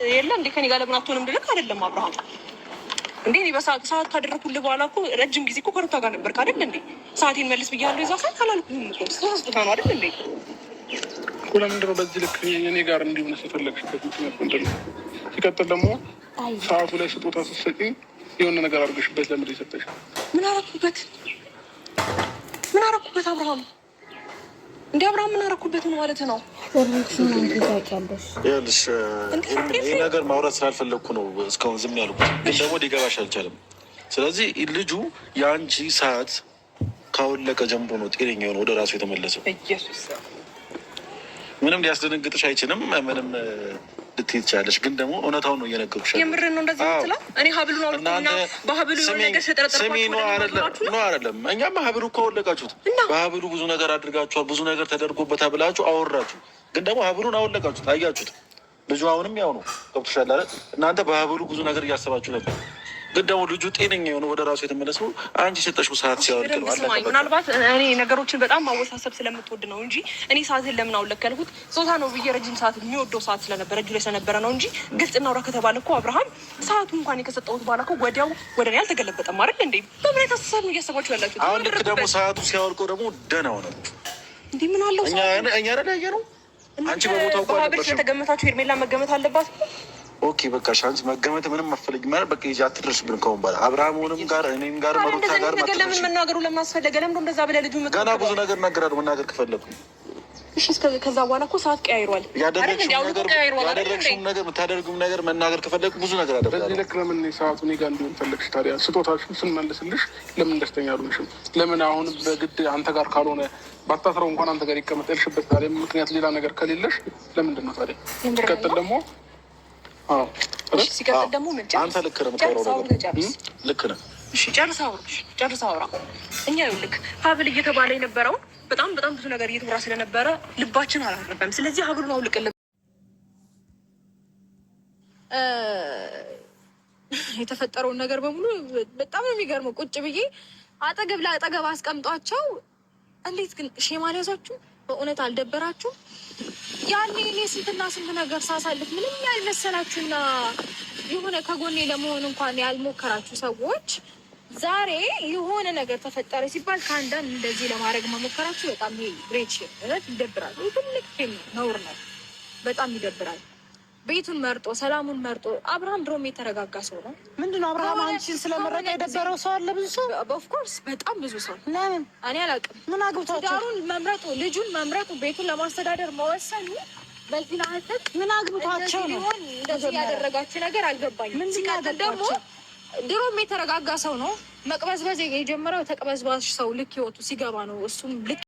የለ እንዴ ከኔ ጋር ለምን አትሆንም ብለህ አይደለም አብርሃም እንዴ? እኔ በሰዓት ካደረኩልህ በኋላ እኮ ረጅም ጊዜ እኮ ከሩታ ጋር ነበርክ አይደል እንዴ? ሰዓቴን መልስ ብያለሁ። የዛ ሰዓት አላልኩህም እኮ ስህተት ነው አይደል እንዴ? ለምንድን ነው በዚህ ልክ እኔ ጋር እንዲሆነ የፈለግሽበት ምክንያት ምንድን ነው? ሲቀጥል ደግሞ ሰዓቱ ላይ ስጦታ ስትሰጪኝ የሆነ ነገር አድርገሽበት ለምንድን ነው የሰጠሽ? ምን አደረኩበት አብርሃም? እንደ አብርሃም ምን አደረኩበት ነው ማለት ነው? ይኸውልሽ ይህ ነገር ማውራት ስላልፈለግኩ ነው እስካሁን ዝም ያልኩት፣ ግን ደግሞ ሊገባሽ አልቻለም። ስለዚህ ልጁ የአንቺ ሰዓት ካወለቀ ጀምሮ ነው ጤነኛ የሆነ ወደ ራሱ የተመለሰው። ምንም ሊያስደነግጥሽ አይችልም። ምንም ልትይ ትችላለሽ፣ ግን ደግሞ እውነታውን ነው እየነገርኩሽ። የምሬን ነው እንደዚህ የምትለው? እኔ ሀብሉን አውልቁና በሀብሉ የሆነ ነገር ተጠረጠርኳችሁ ነው አይደለም? እኛም ሀብሉ እኮ አወለቃችሁት። በሀብሉ ብዙ ነገር አድርጋችኋል፣ ብዙ ነገር ተደርጎበታል ብላችሁ አወራችሁ፣ ግን ደግሞ ሀብሉን አወለቃችሁት። አያችሁት? ልጁ አሁንም ያው ነው። ገብቶሻል አይደል? እናንተ በሀብሉ ብዙ ነገር እያሰባችሁ ነበር፣ ግን ደግሞ ልጁ ጤነኛ የሆነ ወደ ራሱ የተመለሰው አንቺ የሰጠሽው ሰዓት ሲያወልቅ ነው። ምናልባት እኔ ነገሮችን በጣም ማወሳሰብ ስለምትወድ ነው እንጂ እኔ ሰዓትን ለምን አውለከልኩት ጾታ ነው ብዬ ረጅም ሰዓት የሚወደው ሰዓት ስለነበረ እጁ ላይ ስለነበረ ነው እንጂ ግልጽ እናውራ ከተባለ እኮ አብርሃም ሰዓቱ እንኳን ከሰጠሁት በኋላ እኮ ወዲያው ወደ እኔ አልተገለበጠም አይደል እንዴ? በምን የተሳሰብ ነው እያሰባችሁ ያላችሁ? አሁን ልክ ደግሞ ሰዓቱ ሲያወልቀው ደግሞ ደህና ሆነ እንዴ? ምን አለው እኛ ረዳየ ነው። አንቺ በቦታው በሀብል ስለተገመታችሁ ሄርሜላ መገመት አለባት። ኦኬ በቃ ሻንስ መገመት ምንም አትፈልጊ ማለት በቃ ይዤ አትደርስብን ከሆነ በኋላ አብርሃምንም ጋር እኔም ጋር መሩታ ጋር ነገር ለምን መናገሩ ለምን አስፈለገ? ለምን እንደዛ ብለህ ልጁ ገና ብዙ ነገር እናገራለሁ መናገር ከፈለኩ። እሺ ከዛ በኋላ እኮ ሰዓት ቀያይሯል። ያደረግሽው ነገር የምታደርጊው ነገር መናገር ከፈለኩ ብዙ ነገር አደርጋለሁ። በዚህ ልክ ለምን ሰዓቱ እኔ ጋር እንዲሆን ፈለግሽ ታዲያ? ስጦታሽን ስንመልስልሽ ለምን ደስተኛ አልሆንሽም? ለምን አሁን በግድ አንተ ጋር ካልሆነ ባታስረው እንኳን አንተ ጋር ይቀመጥ ያልሽበት ታዲያ ምክንያት ሌላ ነገር ከሌለሽ ለምንድን ነው ታዲያ? ሲቀጥል ደግሞ ሲቀጥል ደግሞ ምን አንተ ልክ ነው የምታወራው ነገር ልክ ነው። እሺ ጨርሳ አውራ። እኛ ልክ ሀብል እየተባለ የነበረውን በጣም ብዙ ነገር እየተወራ ስለነበረ ልባችን አላረፈም። ስለዚህ ሀብሉን አውልቅልን። የተፈጠረውን ነገር በሙሉ በጣም ነው የሚገርመው። ቁጭ ብዬ አጠገብ ለአጠገብ አስቀምጧቸው እንዴት ግን ሼም አልያዛችሁ? በእውነት አልደበራችሁ? ያኔ እኔ ስንትና ስንት ነገር ሳሳልፍ ምንም ያልመሰላችሁና የሆነ ከጎኔ ለመሆን እንኳን ያልሞከራችሁ ሰዎች ዛሬ የሆነ ነገር ተፈጠረ ሲባል ከአንዳንድ እንደዚህ ለማድረግ መሞከራችሁ በጣም ግሬት ይደብራል። ትልቅ ነውር ነው። በጣም ይደብራል። ቤቱን መርጦ ሰላሙን መርጦ አብርሃም ድሮም የተረጋጋ ሰው ነው። ምንድነው አብርሃም አንቺን ስለመረጠ የደበረው ሰው አለ? ብዙ ሰው ኦፍኮርስ በጣም ብዙ ሰው። ለምን? እኔ አላውቅም። ምን አግብቷቸው? ዳሩን መምረጡ፣ ልጁን መምረጡ፣ ቤቱን ለማስተዳደር መወሰኑ በዚህ ናህተት ምን አግብቷቸው ነው እንደዚህ ያደረጋችሁ ነገር አልገባኝም። ሲቀጥል ደግሞ ድሮም የተረጋጋ ሰው ነው። መቅበዝበዝ የጀመረው ተቅበዝባዥ ሰው ልክ ህይወቱ ሲገባ ነው። እሱም ልክ